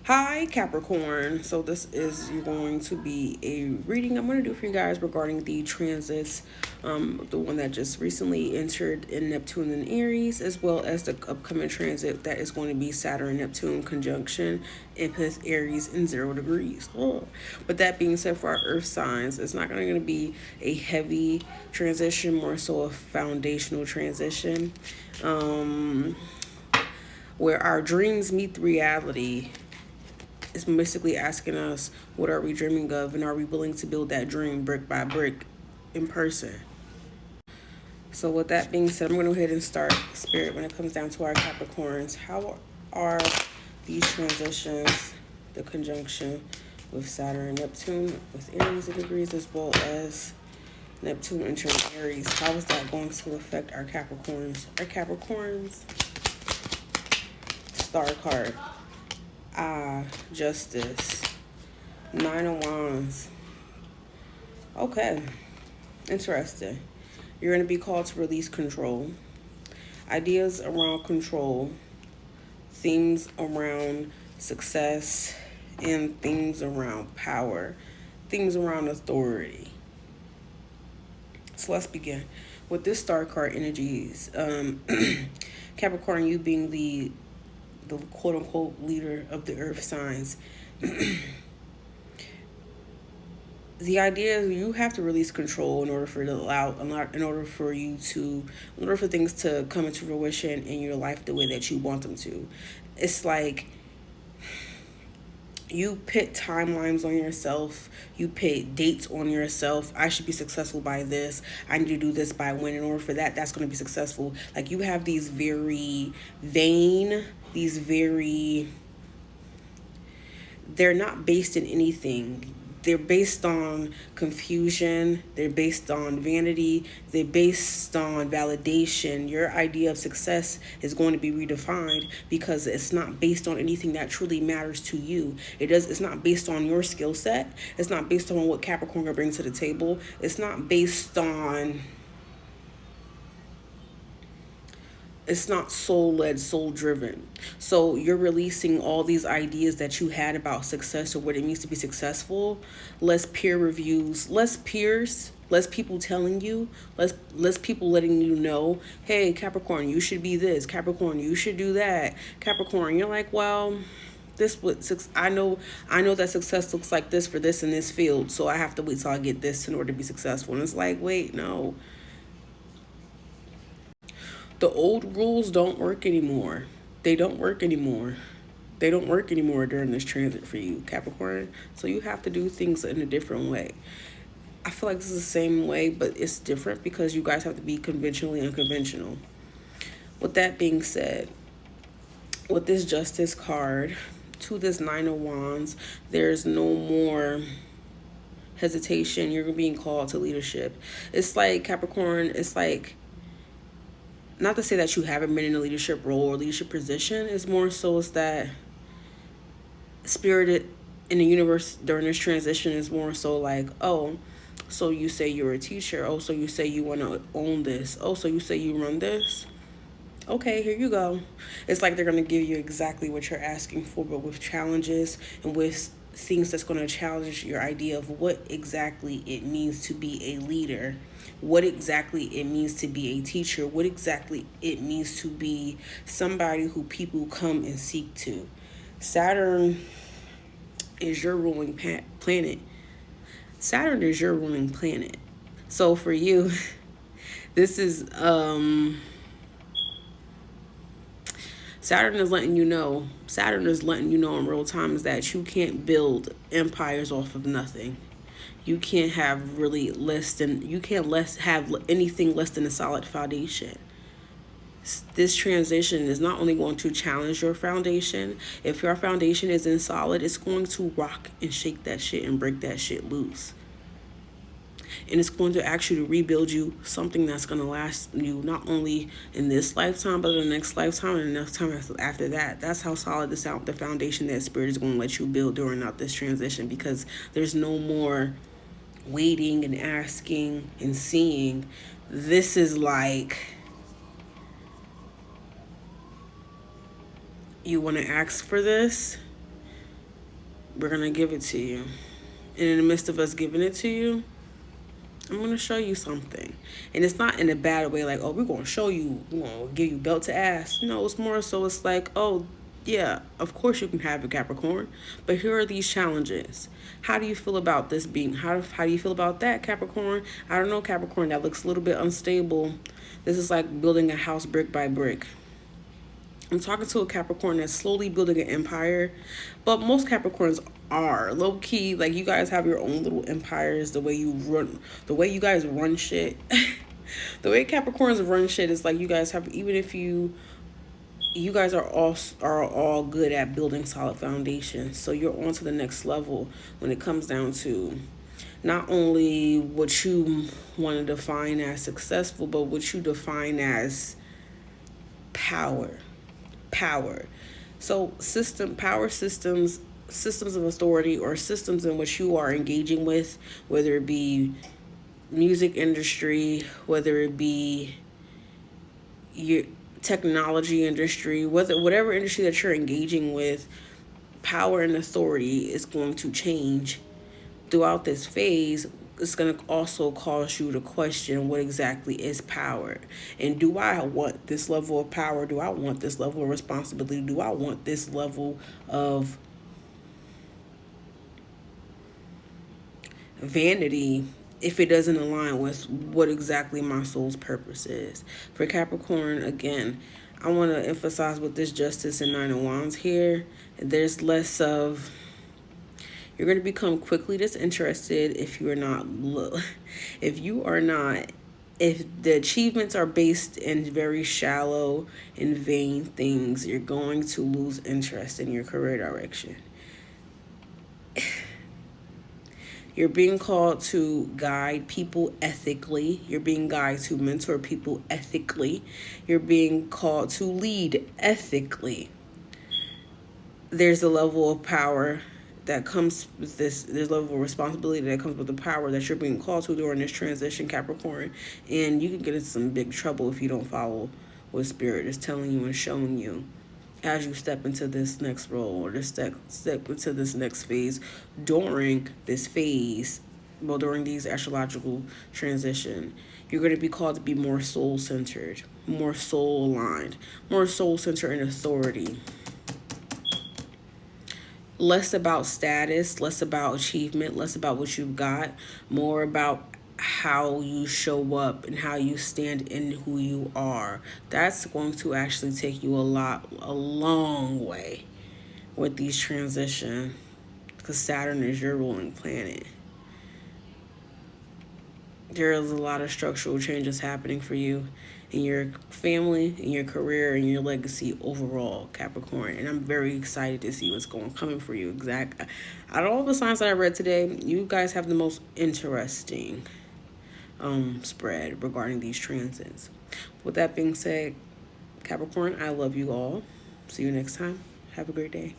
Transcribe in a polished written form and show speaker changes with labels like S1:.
S1: Hi Capricorn. So this is going to be a reading I'm going to do for you guys regarding the transits, the one that just recently entered in Neptune and Aries, as well as the upcoming transit that is going to be Saturn-Neptune conjunction in Aries in 0 degrees. Oh. But that being said, for our Earth signs, it's not going to be a heavy transition, more so a foundational transition, where our dreams meet the reality. It's basically asking us, what are we dreaming of, and are we willing to build that dream brick by brick in person? So with that being said, I'm going to go ahead and start Spirit when it comes down to our Capricorns. How are these transitions, the conjunction with Saturn and Neptune, with Aries in degrees, as well as Neptune entering Aries, how is that going to affect our Capricorns? Our Capricorns, star card. Justice. 9 of Wands. Okay. Interesting. You're going to be called to release control. Ideas around control. Themes around success. And themes around power. Themes around authority. So let's begin. With this star card energies, Capricorn, you being the quote-unquote leader of the earth signs, the idea is you have to release control in order for things to come into fruition in your life the way that you want them to. It's like you put timelines on yourself. You put dates on yourself. I should be successful by this. I need to do this by when. In order for that's going to be successful. Like, you have these very vain, they're not based in anything. They're based on confusion. They're based on vanity. They're based on validation. Your idea of success is going to be redefined because it's not based on anything that truly matters to you. It's not based on your skill set. It's not based on what Capricorn will bring to the table. It's not soul-led, soul-driven. So you're releasing all these ideas that you had about success or what it means to be successful. Less peer reviews, less peers, less people telling you, less people letting you know, hey, Capricorn, you should be this. Capricorn, you should do that. Capricorn, you're like, well, I know that success looks like this for this in this field, so I have to wait till I get this in order to be successful. And it's like, wait, no. The old rules don't work anymore. They don't work anymore. They don't work anymore during this transit for you, Capricorn. So you have to do things in a different way. I feel like this is the same way, but it's different because you guys have to be conventionally unconventional. With that being said, with this Justice card, to this 9 of Wands, there's no more hesitation. You're being called to leadership. It's like, Capricorn, it's like, not to say that you haven't been in a leadership role or leadership position. It's more so is that spirit in the universe during this transition is more so like, oh, so you say you're a teacher. Oh, so you say you want to own this. Oh, so you say you run this. Okay, here you go. It's like they're going to give you exactly what you're asking for, but with challenges and with things that's going to challenge your idea of what exactly it means to be a leader, what exactly it means to be a teacher, what exactly it means to be somebody who people come and seek to. Saturn is your ruling planet. Saturn is your ruling planet. So for you, this is Saturn is letting you know in real time is that you can't build empires off of nothing. You can't have have anything less than a solid foundation. This transition is not only going to challenge your foundation. If your foundation isn't solid, it's going to rock and shake that shit and break that shit loose. And it's going to actually rebuild you something that's going to last you not only in this lifetime, but in the next lifetime and the next time after that. That's how solid the foundation that Spirit is going to let you build during this transition, because there's no more waiting and asking and seeing. This is like, you want to ask for this, We're going to give it to you. And in the midst of us giving it to you, I'm going to show you something. And it's not in a bad way, like, oh, we're going to show you, we're going to give you belt to ass. No, it's more so it's like, oh, yeah, of course you can have a Capricorn, but here are these challenges. How do you feel about this being, how do you feel about that, Capricorn? I don't know, Capricorn, that looks a little bit unstable. This is like building a house brick by brick. I'm talking to a Capricorn that's slowly building an empire, but most Capricorns are low key. Like, you guys have your own little empires. The way you run, the way you guys run shit, the way Capricorns run shit is like you guys have. Even if you guys are all good at building solid foundations, so you're on to the next level when it comes down to not only what you want to define as successful, but what you define as power. So power systems, systems of authority, or systems in which you are engaging with, whether it be music industry, whether it be your technology industry, whatever industry that you're engaging with, power and authority is going to change throughout this phase. It's going to also cause you to question what exactly is power. And do I want this level of power? Do I want this level of responsibility? Do I want this level of vanity if it doesn't align with what exactly my soul's purpose is? For Capricorn, again, I want to emphasize with this Justice and Nine of Wands here, there's less of, you're going to become quickly disinterested if you are not, if the achievements are based in very shallow and vain things, you're going to lose interest in your career direction. You're being called to guide people ethically. You're being guided to mentor people ethically. You're being called to lead ethically. There's a level of power that comes with this. There's a level of responsibility that comes with the power that you're being called to during this transition, Capricorn. And you can get into some big trouble if you don't follow what Spirit is telling you and showing you as you step into this next role, or just step into this next phase during this phase, well, during these astrological transition. You're going to be called to be more soul-centered, more soul-aligned, more soul-centered in authority. Less about status, less about achievement, less about what you've got, more about how you show up and how you stand in who you are. That's going to actually take you a long way with these transitions, because Saturn is your ruling planet. There is a lot of structural changes happening for you in your family, in your career, and your legacy overall, Capricorn. And I'm very excited to see what's coming for you. Out of all the signs that I read today, you guys have the most interesting spread regarding these transits. With that being said, Capricorn, I love you all. See you next time. Have a great day.